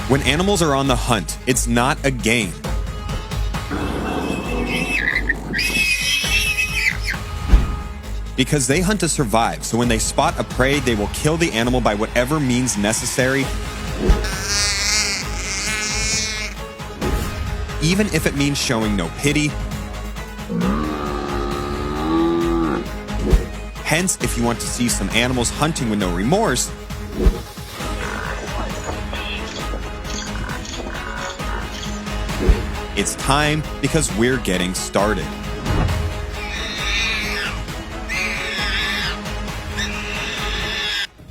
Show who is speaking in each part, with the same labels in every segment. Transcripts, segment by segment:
Speaker 1: When animals are on the hunt, it's not a game. Because they hunt to survive, so when they spot a prey, they will kill the animal by whatever means necessary, even if it means showing no pity. Hence, if you want to see some animals hunting with no remorse, it's time, because we're getting started.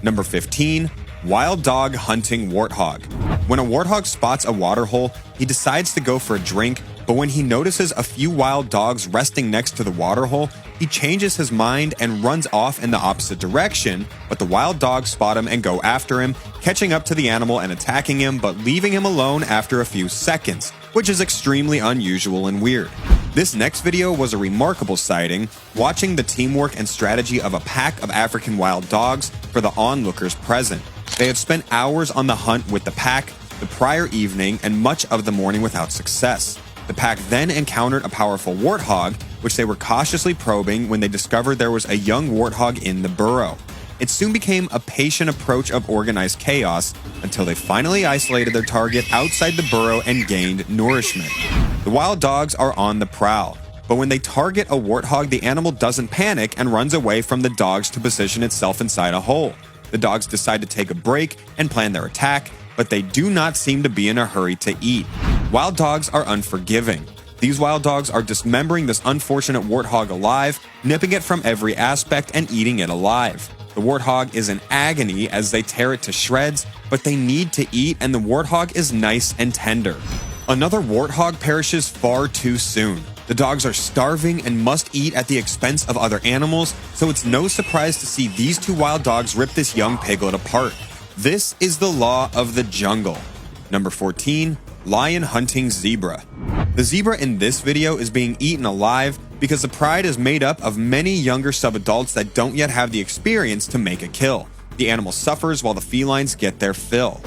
Speaker 1: Number 15, wild dog hunting warthog. When a warthog spots a waterhole, he decides to go for a drink, but when he notices a few wild dogs resting next to the waterhole, he changes his mind and runs off in the opposite direction, but the wild dogs spot him and go after him, catching up to the animal and attacking him, but leaving him alone after a few seconds, which is extremely unusual and weird. This next video was a remarkable sighting, watching the teamwork and strategy of a pack of African wild dogs for the onlookers present. They had spent hours on the hunt with the pack the prior evening and much of the morning without success. The pack then encountered a powerful warthog, which they were cautiously probing when they discovered there was a young warthog in the burrow. It soon became a patient approach of organized chaos until they finally isolated their target outside the burrow and gained nourishment. The wild dogs are on the prowl, but when they target a warthog, the animal doesn't panic and runs away from the dogs to position itself inside a hole. The dogs decide to take a break and plan their attack, but they do not seem to be in a hurry to eat. Wild dogs are unforgiving. These wild dogs are dismembering this unfortunate warthog alive, nipping it from every aspect and eating it alive. The warthog is in agony as they tear it to shreds, but they need to eat, and the warthog is nice and tender. Another warthog perishes far too soon. The dogs are starving and must eat at the expense of other animals, so it's no surprise to see these two wild dogs rip this young piglet apart. This is the law of the jungle. Number 14, lion hunting zebra. The zebra in this video is being eaten alive because the pride is made up of many younger subadults that don't yet have the experience to make a kill. The animal suffers while the felines get their fill.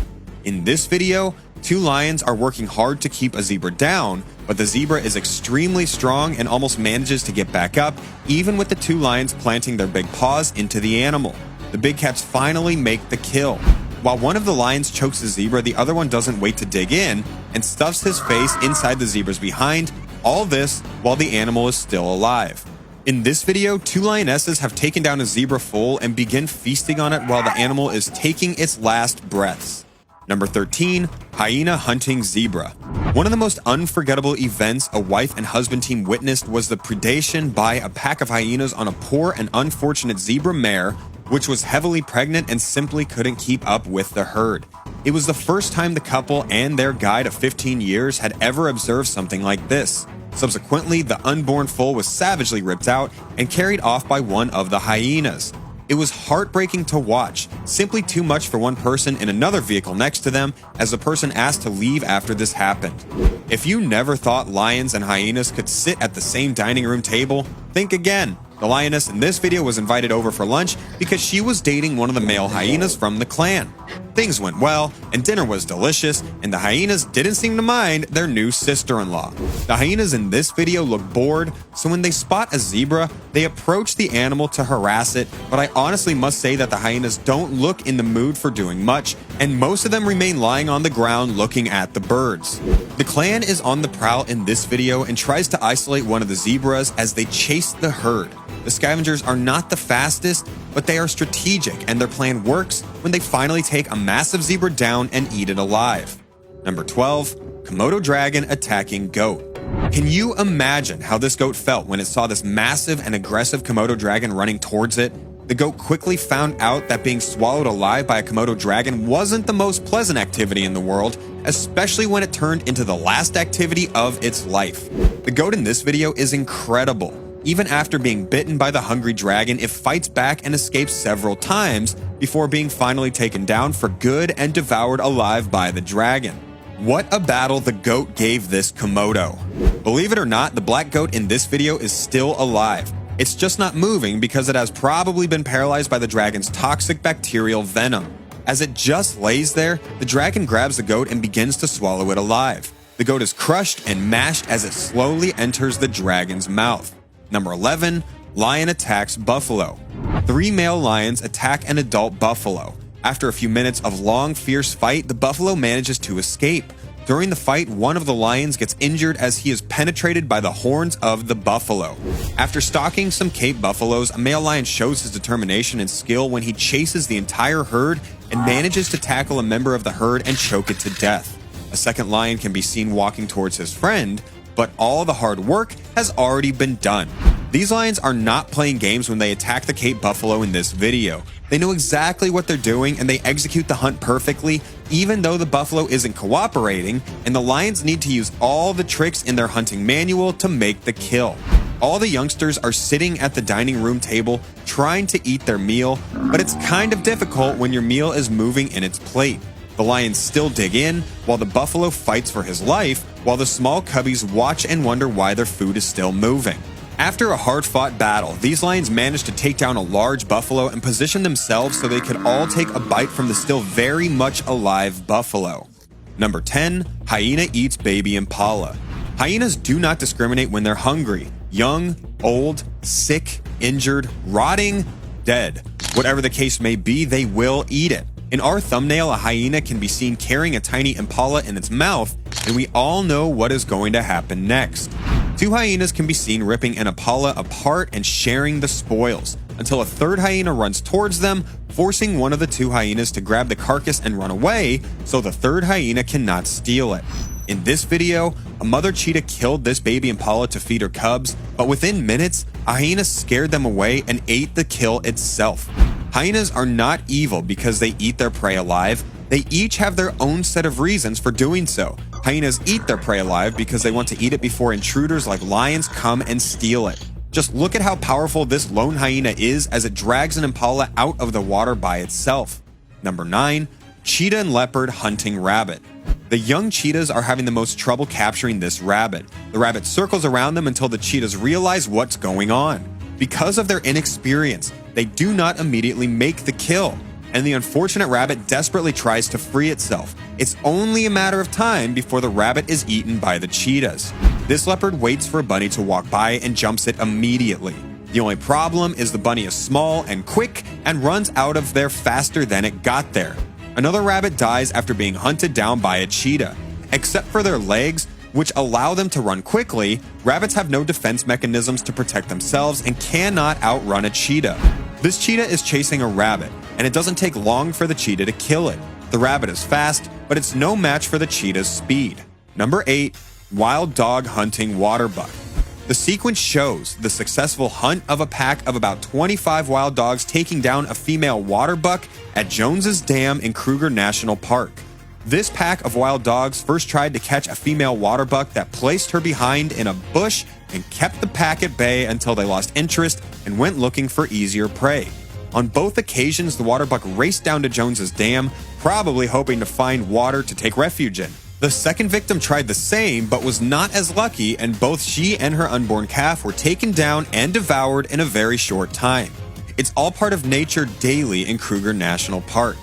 Speaker 1: In this video, two lions are working hard to keep a zebra down, but the zebra is extremely strong and almost manages to get back up, even with the two lions planting their big paws into the animal. The big cats finally make the kill. While one of the lions chokes the zebra, the other one doesn't wait to dig in and stuffs his face inside the zebra's behind, all this while the animal is still alive. In this video, two lionesses have taken down a zebra foal and begin feasting on it while the animal is taking its last breaths. Number 13, hyena hunting zebra. One of the most unforgettable events a wife and husband team witnessed was the predation by a pack of hyenas on a poor and unfortunate zebra mare, which was heavily pregnant and simply couldn't keep up with the herd. It was the first time the couple and their guide of 15 years had ever observed something like this. Subsequently, the unborn foal was savagely ripped out and carried off by one of the hyenas. It was heartbreaking to watch, simply too much for one person in another vehicle next to them as the person asked to leave after this happened. If you never thought lions and hyenas could sit at the same dining room table, think again. The lioness in this video was invited over for lunch because she was dating one of the male hyenas from the clan. Things went well, and dinner was delicious, and the hyenas didn't seem to mind their new sister-in-law. The hyenas in this video look bored, so when they spot a zebra, they approach the animal to harass it, but I honestly must say that the hyenas don't look in the mood for doing much, and most of them remain lying on the ground looking at the birds. The clan is on the prowl in this video and tries to isolate one of the zebras as they chase the herd. The scavengers are not the fastest, but they are strategic, and their plan works when they finally take a massive zebra down and eat it alive. Number 12, Komodo dragon attacking goat. Can you imagine how this goat felt when it saw this massive and aggressive Komodo dragon running towards it? The goat quickly found out that being swallowed alive by a Komodo dragon wasn't the most pleasant activity in the world, especially when it turned into the last activity of its life. The goat in this video is incredible. Even after being bitten by the hungry dragon, it fights back and escapes several times before being finally taken down for good and devoured alive by the dragon. What a battle the goat gave this Komodo. Believe it or not, the black goat in this video is still alive. It's just not moving because it has probably been paralyzed by the dragon's toxic bacterial venom. As it just lays there, the dragon grabs the goat and begins to swallow it alive. The goat is crushed and mashed as it slowly enters the dragon's mouth. Number 11. Lion attacks buffalo. 3 male lions attack an adult buffalo. After a few minutes of long, fierce fight, the buffalo manages to escape. During the fight, one of the lions gets injured as he is penetrated by the horns of the buffalo. After stalking some Cape buffaloes, a male lion shows his determination and skill when he chases the entire herd and manages to tackle a member of the herd and choke it to death. A second lion can be seen walking towards his friend, but all the hard work has already been done. These lions are not playing games when they attack the Cape buffalo in this video. They know exactly what they're doing and they execute the hunt perfectly, even though the buffalo isn't cooperating, and the lions need to use all the tricks in their hunting manual to make the kill. All the youngsters are sitting at the dining room table trying to eat their meal, but it's kind of difficult when your meal is moving in its plate. The lions still dig in, while the buffalo fights for his life, while the small cubbies watch and wonder why their food is still moving. After a hard-fought battle, these lions managed to take down a large buffalo and position themselves so they could all take a bite from the still very much alive buffalo. Number 10. Hyena eats baby impala. Hyenas do not discriminate when they're hungry. Young, old, sick, injured, rotting, dead. Whatever the case may be, they will eat it. In our thumbnail, a hyena can be seen carrying a tiny impala in its mouth, and we all know what is going to happen next. 2 hyenas can be seen ripping an impala apart and sharing the spoils, until a third hyena runs towards them, forcing one of the 2 hyenas to grab the carcass and run away, so the third hyena cannot steal it. In this video, a mother cheetah killed this baby impala to feed her cubs, but within minutes, a hyena scared them away and ate the kill itself. Hyenas are not evil because they eat their prey alive. They each have their own set of reasons for doing so. Hyenas eat their prey alive because they want to eat it before intruders like lions come and steal it. Just look at how powerful this lone hyena is as it drags an impala out of the water by itself. Number 9. Cheetah and leopard hunting rabbit. The young cheetahs are having the most trouble capturing this rabbit. The rabbit circles around them until the cheetahs realize what's going on. Because of their inexperience, they do not immediately make the kill, and the unfortunate rabbit desperately tries to free itself. It's only a matter of time before the rabbit is eaten by the cheetahs. This leopard waits for a bunny to walk by and jumps it immediately. The only problem is the bunny is small and quick and runs out of there faster than it got there. Another rabbit dies after being hunted down by a cheetah. Except for their legs, which allow them to run quickly, rabbits have no defense mechanisms to protect themselves and cannot outrun a cheetah. This cheetah is chasing a rabbit, and it doesn't take long for the cheetah to kill it. The rabbit is fast, but it's no match for the cheetah's speed. Number 8. Wild dog hunting water buck. The sequence shows the successful hunt of a pack of about 25 wild dogs taking down a female water buck at Jones's Dam in Kruger National Park. This pack of wild dogs first tried to catch a female water buck that placed her behind in a bush and kept the pack at bay until they lost interest and went looking for easier prey. On both occasions, the water buck raced down to Jones's Dam, probably hoping to find water to take refuge in. The second victim tried the same, but was not as lucky, and both she and her unborn calf were taken down and devoured in a very short time. It's all part of nature daily in Kruger National Park.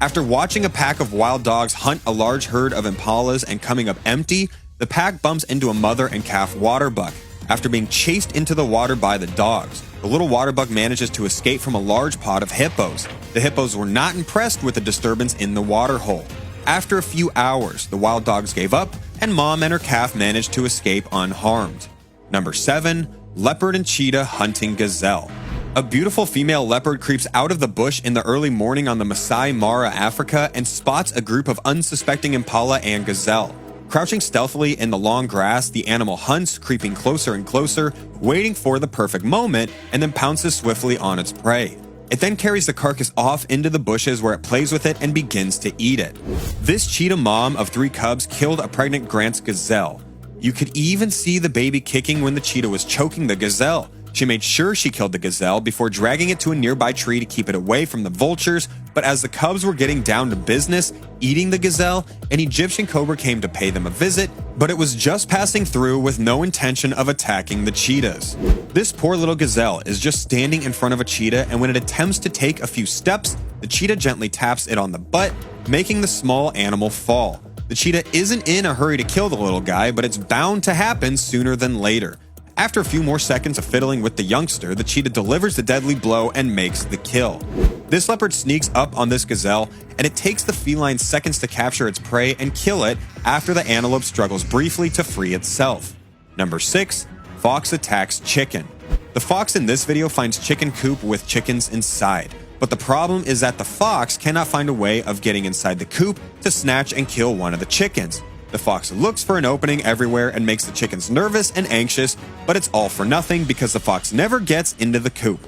Speaker 1: After watching a pack of wild dogs hunt a large herd of impalas and coming up empty, the pack bumps into a mother and calf water buck. After being chased into the water by the dogs, the little water buck manages to escape from a large pod of hippos. The hippos were not impressed with the disturbance in the water hole. After a few hours, the wild dogs gave up, and mom and her calf managed to escape unharmed. Number 7. Leopard and cheetah hunting gazelle. A beautiful female leopard creeps out of the bush in the early morning on the Masai Mara, Africa, and spots a group of unsuspecting impala and gazelle. Crouching stealthily in the long grass, the animal hunts, creeping closer and closer, waiting for the perfect moment, and then pounces swiftly on its prey. It then carries the carcass off into the bushes where it plays with it and begins to eat it. This cheetah mom of 3 cubs killed a pregnant Grant's gazelle. You could even see the baby kicking when the cheetah was choking the gazelle. She made sure she killed the gazelle before dragging it to a nearby tree to keep it away from the vultures, but as the cubs were getting down to business, eating the gazelle, an Egyptian cobra came to pay them a visit, but it was just passing through with no intention of attacking the cheetahs. This poor little gazelle is just standing in front of a cheetah, and when it attempts to take a few steps, the cheetah gently taps it on the butt, making the small animal fall. The cheetah isn't in a hurry to kill the little guy, but it's bound to happen sooner than later. After a few more seconds of fiddling with the youngster, the cheetah delivers the deadly blow and makes the kill. This leopard sneaks up on this gazelle, and it takes the feline seconds to capture its prey and kill it after the antelope struggles briefly to free itself. Number 6. Fox attacks chicken. The fox in this video finds chicken coop with chickens inside, but the problem is that the fox cannot find a way of getting inside the coop to snatch and kill one of the chickens. The fox looks for an opening everywhere and makes the chickens nervous and anxious, but it's all for nothing because the fox never gets into the coop.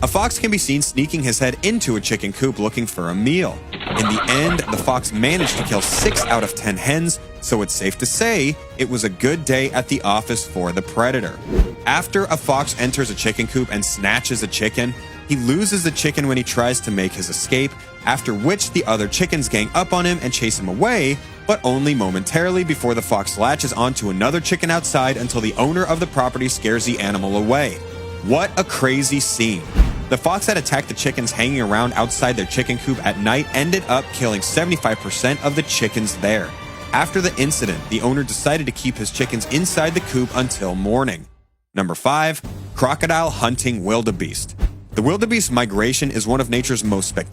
Speaker 1: A fox can be seen sneaking his head into a chicken coop looking for a meal. In the end, the fox managed to kill 6 out of 10 hens, so it's safe to say it was a good day at the office for the predator. After a fox enters a chicken coop and snatches a chicken, he loses the chicken when he tries to make his escape, after which the other chickens gang up on him and chase him away, but only momentarily before the fox latches onto another chicken outside until the owner of the property scares the animal away. What a crazy scene. The fox that attacked the chickens hanging around outside their chicken coop at night ended up killing 75% of the chickens there. After the incident, the owner decided to keep his chickens inside the coop until morning. Number 5. Crocodile hunting wildebeest. The wildebeest migration is one of nature's most spectacular